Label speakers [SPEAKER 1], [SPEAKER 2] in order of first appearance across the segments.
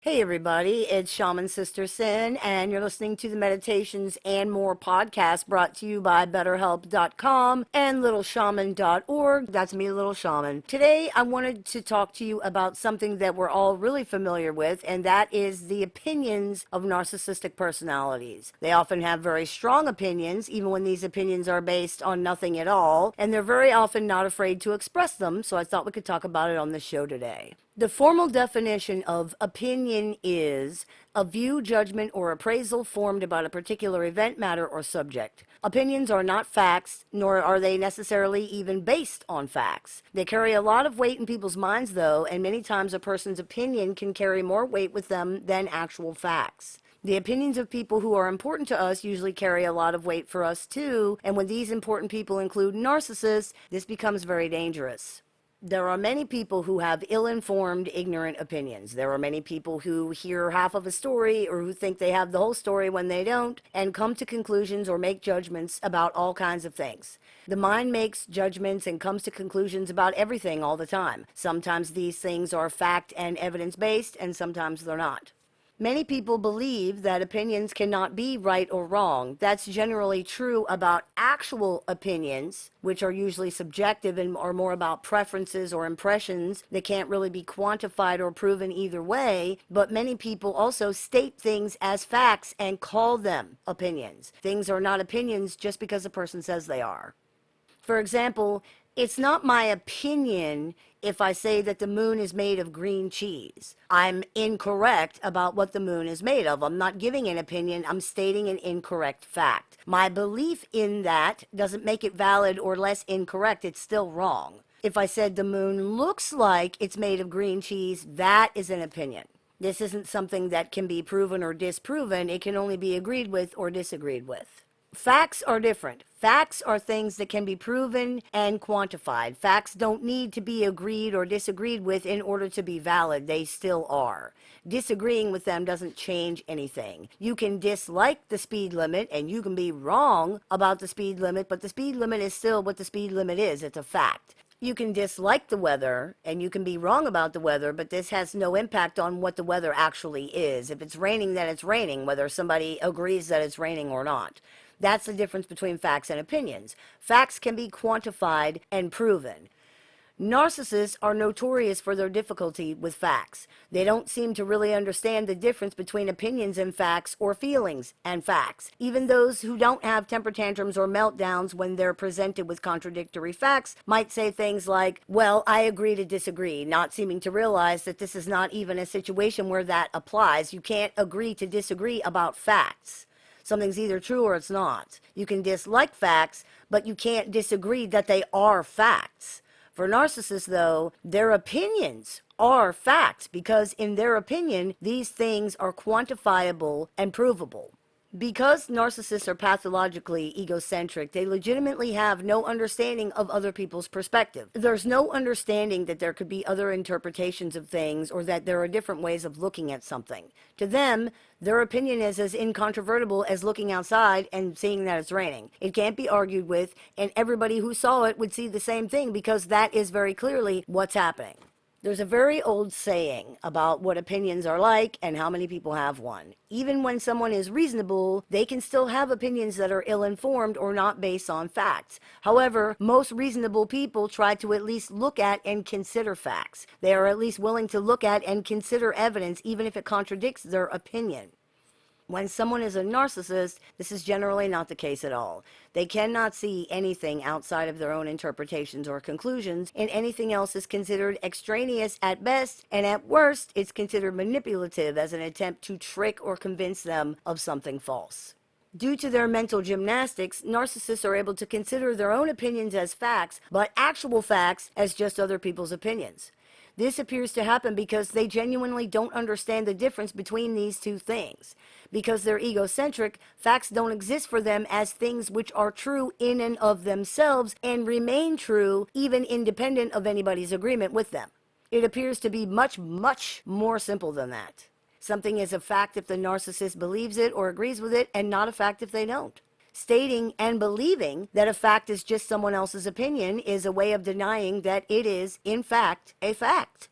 [SPEAKER 1] Hey everybody, it's Shaman Sister Sin, and you're listening to the Meditations and More podcast brought to you by BetterHelp.com and LittleShaman.org. That's me, Little Shaman. Today I wanted to talk to you about something that we're all really familiar with, and that is the opinions of narcissistic personalities. They often have very strong opinions, even when these opinions are based on nothing at all, and they're very often not afraid to express them, so I thought we could talk about it on the show today. The formal definition of opinion is a view, judgment, or appraisal formed about a particular event, matter, or subject. Opinions are not facts, nor are they necessarily even based on facts. They carry a lot of weight in people's minds, though, and many times a person's opinion can carry more weight with them than actual facts. The opinions of people who are important to us usually carry a lot of weight for us, too, and when these important people include narcissists, this becomes very dangerous. There are many people who have ill-informed, ignorant opinions. There are many people who hear half of a story or who think they have the whole story when they don't, and come to conclusions or make judgments about all kinds of things. The mind makes judgments and comes to conclusions about everything all the time. Sometimes these things are fact and evidence-based, and sometimes they're not. Many people believe that opinions cannot be right or wrong. That's generally true about actual opinions, which are usually subjective and are more about preferences or impressions that can't really be quantified or proven either way. But many people also state things as facts and call them opinions. Things are not opinions just because a person says they are. For example, it's not my opinion if I say that the moon is made of green cheese. I'm incorrect about what the moon is made of. I'm not giving an opinion, I'm stating an incorrect fact. My belief in that doesn't make it valid or less incorrect, it's still wrong. If I said the moon looks like it's made of green cheese, that is an opinion. This isn't something that can be proven or disproven, it can only be agreed with or disagreed with. Facts are different. Facts are things that can be proven and quantified. Facts don't need to be agreed or disagreed with in order to be valid. They still are. Disagreeing with them doesn't change anything. You can dislike the speed limit and you can be wrong about the speed limit, but the speed limit is still what the speed limit is. It's a fact. You can dislike the weather and you can be wrong about the weather, but this has no impact on what the weather actually is. If it's raining, then it's raining, whether somebody agrees that it's raining or not. That's the difference between facts and opinions. Facts can be quantified and proven. Narcissists are notorious for their difficulty with facts. They don't seem to really understand the difference between opinions and facts or feelings and facts. Even those who don't have temper tantrums or meltdowns when they're presented with contradictory facts might say things like, well, I agree to disagree, not seeming to realize that this is not even a situation where that applies. You can't agree to disagree about facts. Something's either true or it's not. You can dislike facts, but you can't disagree that they are facts. For narcissists, though, their opinions are facts because, in their opinion, these things are quantifiable and provable. Because narcissists are pathologically egocentric, they legitimately have no understanding of other people's perspective. There's no understanding that there could be other interpretations of things or that there are different ways of looking at something. To them, their opinion is as incontrovertible as looking outside and seeing that it's raining. It can't be argued with, and everybody who saw it would see the same thing because that is very clearly what's happening. There's a very old saying about what opinions are like and how many people have one. Even when someone is reasonable, they can still have opinions that are ill-informed or not based on facts. However, most reasonable people try to at least look at and consider facts. They are at least willing to look at and consider evidence even if it contradicts their opinion. When someone is a narcissist, this is generally not the case at all. They cannot see anything outside of their own interpretations or conclusions, and anything else is considered extraneous at best, and at worst, it's considered manipulative as an attempt to trick or convince them of something false. Due to their mental gymnastics, narcissists are able to consider their own opinions as facts, but actual facts as just other people's opinions. This appears to happen because they genuinely don't understand the difference between these two things. Because they're egocentric, facts don't exist for them as things which are true in and of themselves and remain true even independent of anybody's agreement with them. It appears to be much, much more simple than that. Something is a fact if the narcissist believes it or agrees with it, and not a fact if they don't. Stating and believing that a fact is just someone else's opinion is a way of denying that it is, in fact, a fact.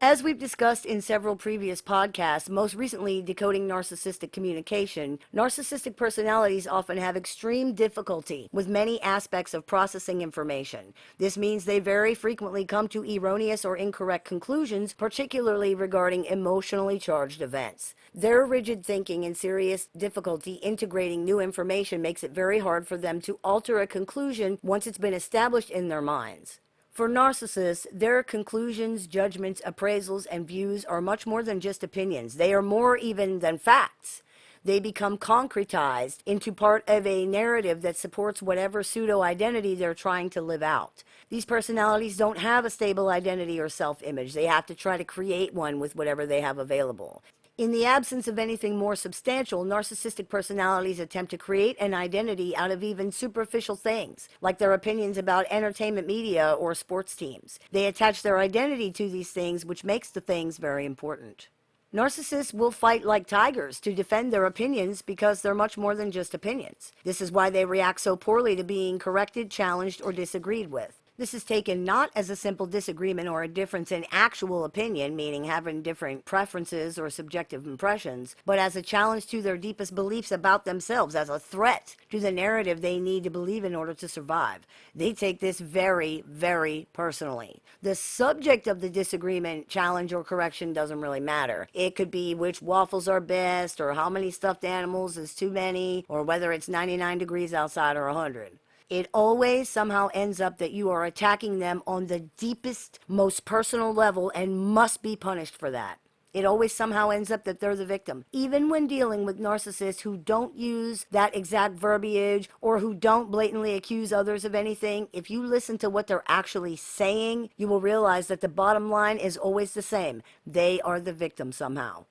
[SPEAKER 1] As we've discussed in several previous podcasts, most recently Decoding Narcissistic Communication, narcissistic personalities often have extreme difficulty with many aspects of processing information. This means they very frequently come to erroneous or incorrect conclusions, particularly regarding emotionally charged events. Their rigid thinking and serious difficulty integrating new information makes it very hard for them to alter a conclusion once it's been established in their minds. For narcissists, their conclusions, judgments, appraisals, and views are much more than just opinions. They are more even than facts. They become concretized into part of a narrative that supports whatever pseudo-identity they're trying to live out. These personalities don't have a stable identity or self-image. They have to try to create one with whatever they have available. In the absence of anything more substantial, narcissistic personalities attempt to create an identity out of even superficial things, like their opinions about entertainment media or sports teams. They attach their identity to these things, which makes the things very important. Narcissists will fight like tigers to defend their opinions because they're much more than just opinions. This is why they react so poorly to being corrected, challenged, or disagreed with. This is taken not as a simple disagreement or a difference in actual opinion, meaning having different preferences or subjective impressions, but as a challenge to their deepest beliefs about themselves, as a threat to the narrative they need to believe in order to survive. They take this very, very personally. The subject of the disagreement, challenge, or correction doesn't really matter. It could be which waffles are best, or how many stuffed animals is too many, or whether it's 99 degrees outside or 100. It always somehow ends up that you are attacking them on the deepest, most personal level and must be punished for that. It always somehow ends up that they're the victim. Even when dealing with narcissists who don't use that exact verbiage or who don't blatantly accuse others of anything, if you listen to what they're actually saying, you will realize that the bottom line is always the same. They are the victim somehow.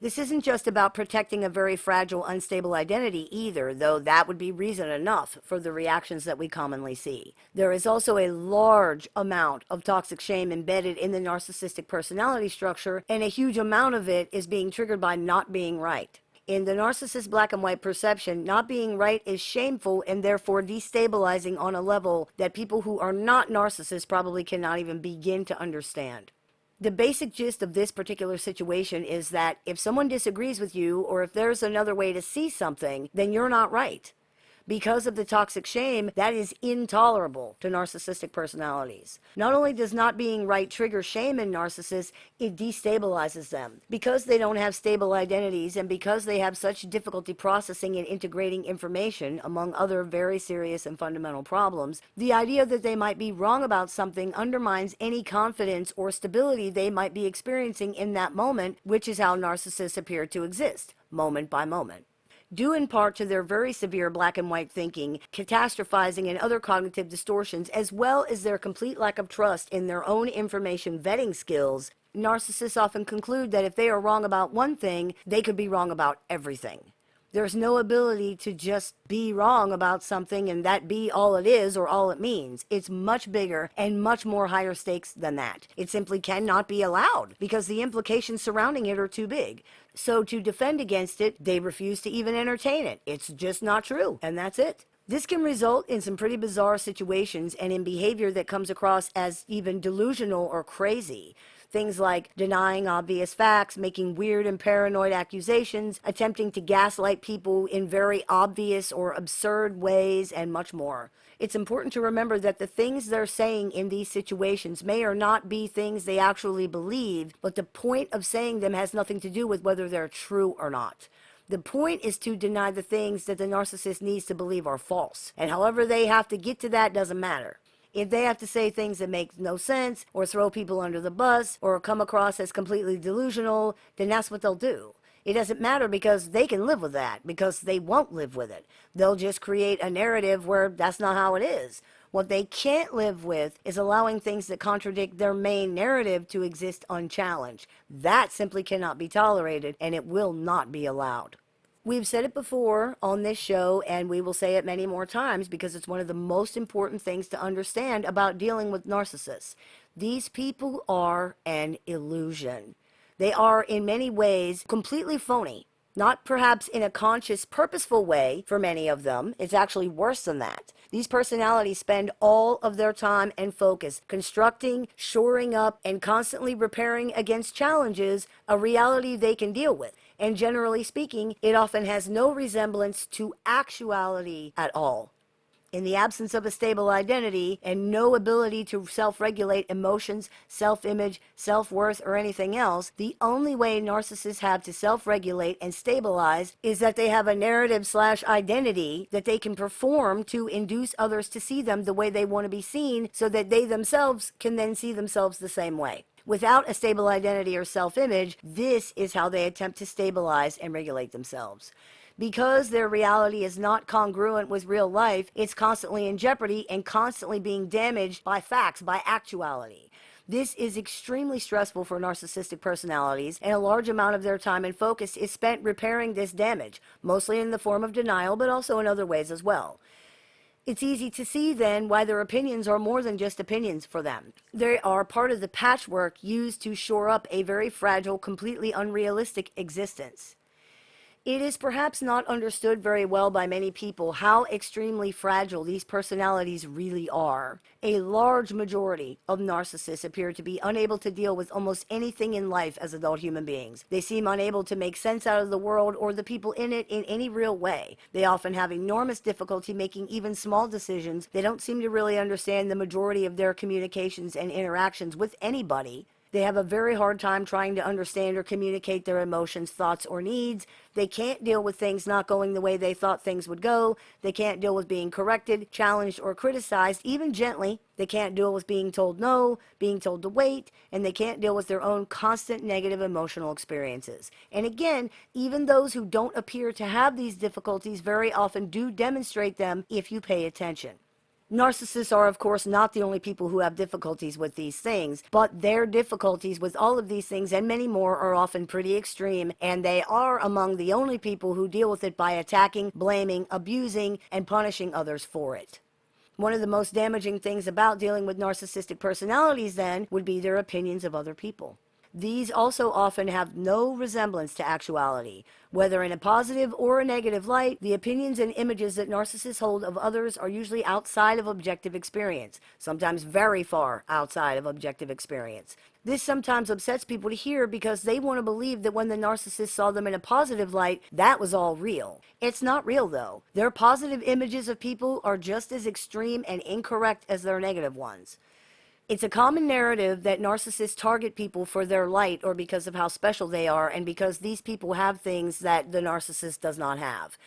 [SPEAKER 1] This isn't just about protecting a very fragile, unstable identity either, though that would be reason enough for the reactions that we commonly see. There is also a large amount of toxic shame embedded in the narcissistic personality structure, and a huge amount of it is being triggered by not being right. In the narcissist black and white perception, not being right is shameful and therefore destabilizing on a level that people who are not narcissists probably cannot even begin to understand. The basic gist of this particular situation is that if someone disagrees with you, or if there's another way to see something, then you're not right. Because of the toxic shame, that is intolerable to narcissistic personalities. Not only does not being right trigger shame in narcissists, it destabilizes them. Because they don't have stable identities and because they have such difficulty processing and integrating information, among other very serious and fundamental problems, the idea that they might be wrong about something undermines any confidence or stability they might be experiencing in that moment, which is how narcissists appear to exist, moment by moment. Due in part to their very severe black and white thinking, catastrophizing, and other cognitive distortions, as well as their complete lack of trust in their own information vetting skills, narcissists often conclude that if they are wrong about one thing, they could be wrong about everything. There's no ability to just be wrong about something and that be all it is or all it means. It's much bigger and much more higher stakes than that. It simply cannot be allowed because the implications surrounding it are too big. So to defend against it, they refuse to even entertain it. It's just not true, and that's it. This can result in some pretty bizarre situations and in behavior that comes across as even delusional or crazy. Things like denying obvious facts, making weird and paranoid accusations, attempting to gaslight people in very obvious or absurd ways, and much more. It's important to remember that the things they're saying in these situations may or not be things they actually believe, but the point of saying them has nothing to do with whether they're true or not. The point is to deny the things that the narcissist needs to believe are false. And however they have to get to that doesn't matter. If they have to say things that make no sense, or throw people under the bus, or come across as completely delusional, then that's what they'll do. It doesn't matter because they can live with that, because they won't live with it. They'll just create a narrative where that's not how it is. What they can't live with is allowing things that contradict their main narrative to exist unchallenged. That simply cannot be tolerated, and it will not be allowed. We've said it before on this show, and we will say it many more times because it's one of the most important things to understand about dealing with narcissists. These people are an illusion. They are, in many ways, completely phony. Not perhaps in a conscious, purposeful way for many of them. It's actually worse than that. These personalities spend all of their time and focus constructing, shoring up, and constantly repairing against challenges a reality they can deal with. And generally speaking, it often has no resemblance to actuality at all. In the absence of a stable identity and no ability to self-regulate emotions, self-image, self-worth, or anything else, the only way narcissists have to self-regulate and stabilize is that they have a narrative/identity that they can perform to induce others to see them the way they want to be seen so that they themselves can then see themselves the same way. Without a stable identity or self-image, this is how they attempt to stabilize and regulate themselves. Because their reality is not congruent with real life, it's constantly in jeopardy and constantly being damaged by facts, by actuality. This is extremely stressful for narcissistic personalities, and a large amount of their time and focus is spent repairing this damage, mostly in the form of denial, but also in other ways as well. It's easy to see then why their opinions are more than just opinions for them. They are part of the patchwork used to shore up a very fragile, completely unrealistic existence. It is perhaps not understood very well by many people how extremely fragile these personalities really are. A large majority of narcissists appear to be unable to deal with almost anything in life as adult human beings. They seem unable to make sense out of the world or the people in it in any real way. They often have enormous difficulty making even small decisions. They don't seem to really understand the majority of their communications and interactions with anybody. They have a very hard time trying to understand or communicate their emotions, thoughts, or needs. They can't deal with things not going the way they thought things would go. They can't deal with being corrected, challenged, or criticized, even gently. They can't deal with being told no, being told to wait, and they can't deal with their own constant negative emotional experiences. And again, even those who don't appear to have these difficulties very often do demonstrate them if you pay attention. Narcissists are, of course, not the only people who have difficulties with these things, but their difficulties with all of these things and many more are often pretty extreme, and they are among the only people who deal with it by attacking, blaming, abusing, and punishing others for it. One of the most damaging things about dealing with narcissistic personalities, then, would be their opinions of other people. These also often have no resemblance to actuality. Whether in a positive or a negative light, the opinions and images that narcissists hold of others are usually outside of objective experience, sometimes very far outside of objective experience. This sometimes upsets people to hear because they want to believe that when the narcissist saw them in a positive light, that was all real. It's not real though. Their positive images of people are just as extreme and incorrect as their negative ones. It's a common narrative that narcissists target people for their light or because of how special they are and because these people have things that the narcissist does not have.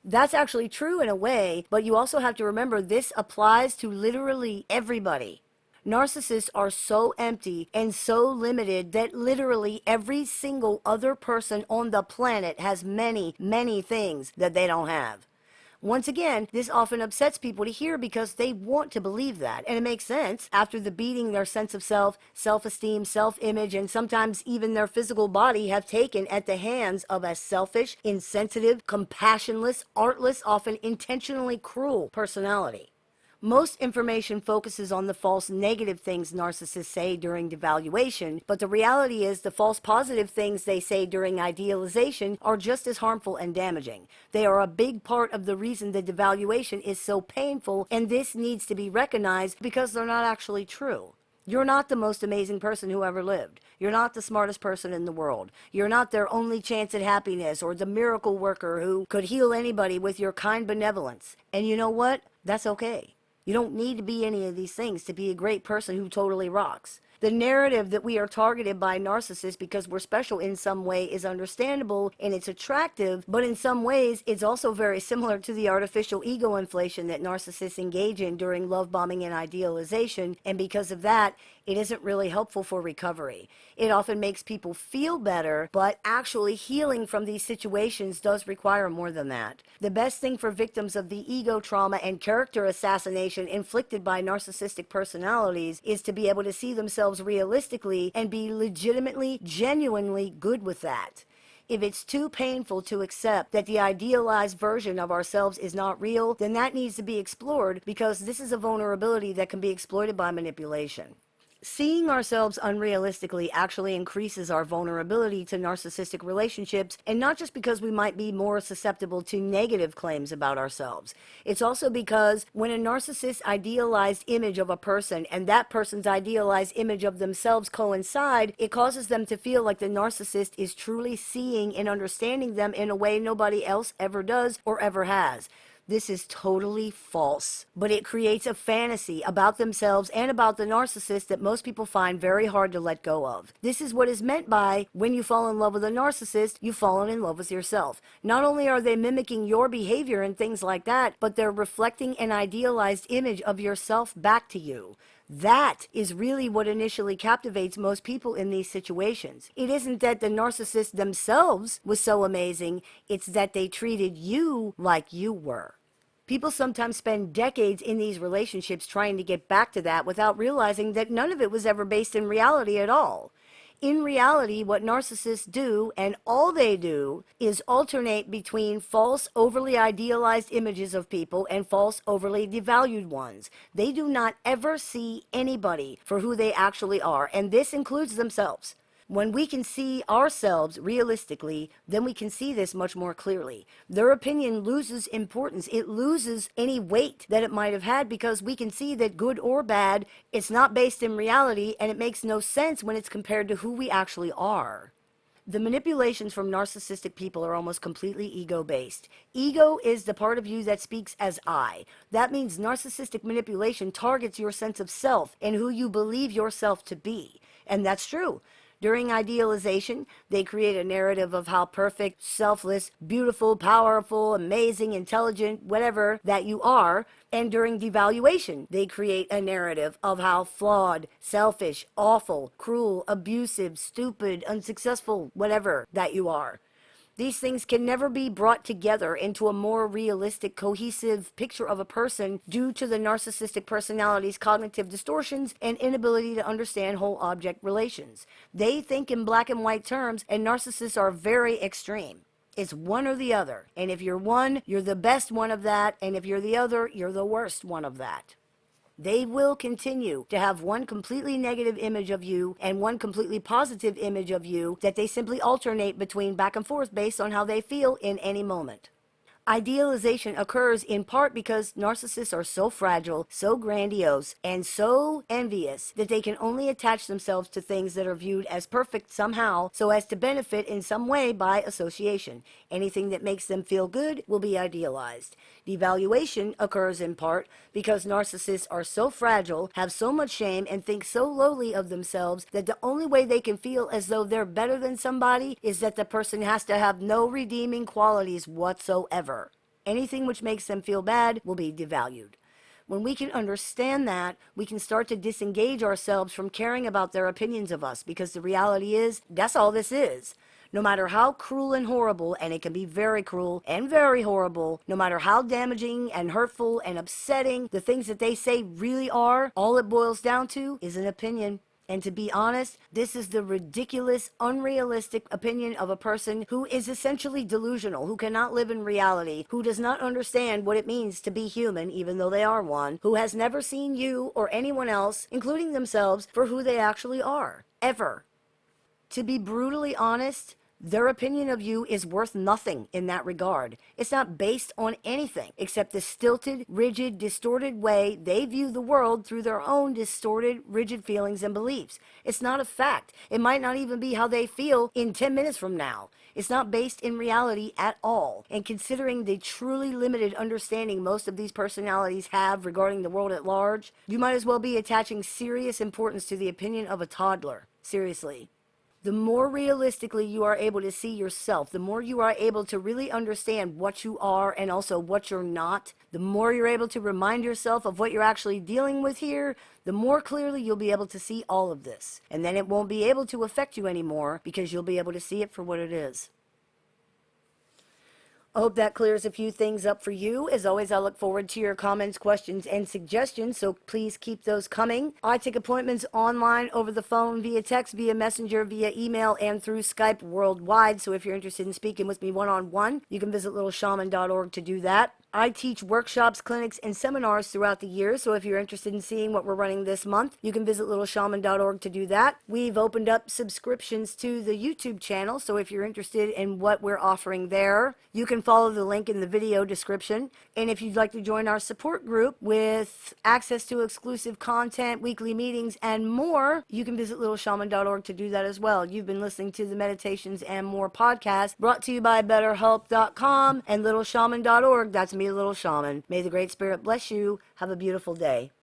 [SPEAKER 1] That's actually true in a way, but you also have to remember this applies to literally everybody. Narcissists are so empty and so limited that literally every single other person on the planet has many, many things that they don't have. Once again, this often upsets people to hear because they want to believe that. And it makes sense. After the beating their sense of self, self-esteem, self-image, and sometimes even their physical body have taken at the hands of a selfish, insensitive, compassionless, artless, often intentionally cruel personality. Most information focuses on the false negative things narcissists say during devaluation, but the reality is the false positive things they say during idealization are just as harmful and damaging. They are a big part of the reason the devaluation is so painful, and this needs to be recognized because they're not actually true. You're not the most amazing person who ever lived. You're not the smartest person in the world. You're not their only chance at happiness or the miracle worker who could heal anybody with your kind benevolence. And you know what? That's okay. You don't need to be any of these things to be a great person who totally rocks. The narrative that we are targeted by narcissists because we're special in some way is understandable and it's attractive, but in some ways it's also very similar to the artificial ego inflation that narcissists engage in during love bombing and idealization, and because of that, it isn't really helpful for recovery. It often makes people feel better, but actually healing from these situations does require more than that. The best thing for victims of the ego trauma and character assassination inflicted by narcissistic personalities is to be able to see themselves realistically and be legitimately, genuinely good with that. If it's too painful to accept that the idealized version of ourselves is not real, then that needs to be explored because this is a vulnerability that can be exploited by manipulation. Seeing ourselves unrealistically actually increases our vulnerability to narcissistic relationships, and not just because we might be more susceptible to negative claims about ourselves. It's also because when a narcissist's idealized image of a person and that person's idealized image of themselves coincide, it causes them to feel like the narcissist is truly seeing and understanding them in a way nobody else ever does or ever has. This is totally false, but it creates a fantasy about themselves and about the narcissist that most people find very hard to let go of. This is what is meant by when you fall in love with a narcissist, you've fallen in love with yourself. Not only are they mimicking your behavior and things like that, but they're reflecting an idealized image of yourself back to you. That is really what initially captivates most people in these situations. It isn't that the narcissist themselves was so amazing, it's that they treated you like you were. People sometimes spend decades in these relationships trying to get back to that without realizing that none of it was ever based in reality at all. In reality, what narcissists do, and all they do, is alternate between false, overly idealized images of people and false, overly devalued ones. They do not ever see anybody for who they actually are, and this includes themselves. When we can see ourselves realistically, then we can see this much more clearly. Their opinion loses importance. It loses any weight that it might have had because we can see that good or bad, it's not based in reality, and it makes no sense when it's compared to who we actually are. The manipulations from narcissistic people are almost completely ego-based. Ego is the part of you that speaks as I. That means narcissistic manipulation targets your sense of self and who you believe yourself to be. And that's true. During idealization, they create a narrative of how perfect, selfless, beautiful, powerful, amazing, intelligent, whatever that you are. And during devaluation, they create a narrative of how flawed, selfish, awful, cruel, abusive, stupid, unsuccessful, whatever that you are. These things can never be brought together into a more realistic, cohesive picture of a person due to the narcissistic personality's cognitive distortions and inability to understand whole object relations. They think in black and white terms, and narcissists are very extreme. It's one or the other. And if you're one, you're the best one of that. And if you're the other, you're the worst one of that. They will continue to have one completely negative image of you and one completely positive image of you that they simply alternate between back and forth based on how they feel in any moment. Idealization occurs in part because narcissists are so fragile, so grandiose, and so envious that they can only attach themselves to things that are viewed as perfect somehow so as to benefit in some way by association. Anything that makes them feel good will be idealized. Devaluation occurs in part because narcissists are so fragile, have so much shame, and think so lowly of themselves that the only way they can feel as though they're better than somebody is that the person has to have no redeeming qualities whatsoever. Anything which makes them feel bad will be devalued. When we can understand that, we can start to disengage ourselves from caring about their opinions of us, because the reality is, that's all this is. No matter how cruel and horrible, and it can be very cruel and very horrible, no matter how damaging and hurtful and upsetting the things that they say really are, all it boils down to is an opinion. And to be honest, this is the ridiculous, unrealistic opinion of a person who is essentially delusional, who cannot live in reality, who does not understand what it means to be human, even though they are one, who has never seen you or anyone else, including themselves, for who they actually are. Ever. To be brutally honest, their opinion of you is worth nothing in that regard. It's not based on anything except the stilted, rigid, distorted way they view the world through their own distorted, rigid feelings and beliefs. It's not a fact. It might not even be how they feel in 10 minutes from now. It's not based in reality at all. And considering the truly limited understanding most of these personalities have regarding the world at large, you might as well be attaching serious importance to the opinion of a toddler. Seriously. The more realistically you are able to see yourself, the more you are able to really understand what you are and also what you're not, the more you're able to remind yourself of what you're actually dealing with here, the more clearly you'll be able to see all of this. And then it won't be able to affect you anymore because you'll be able to see it for what it is. I hope that clears a few things up for you. As always, I look forward to your comments, questions, and suggestions, so please keep those coming. I take appointments online, over the phone, via text, via messenger, via email, and through Skype worldwide. So if you're interested in speaking with me one-on-one, you can visit littleshaman.org to do that. I teach workshops, clinics, and seminars throughout the year, so if you're interested in seeing what we're running this month, you can visit littleshaman.org to do that. We've opened up subscriptions to the YouTube channel, so if you're interested in what we're offering there, you can follow the link in the video description. And if you'd like to join our support group with access to exclusive content, weekly meetings, and more, you can visit littleshaman.org to do that as well. You've been listening to the Meditations and More podcast, brought to you by betterhelp.com and littleshaman.org. That's me, Little Shaman. May the Great Spirit bless you. Have a beautiful day.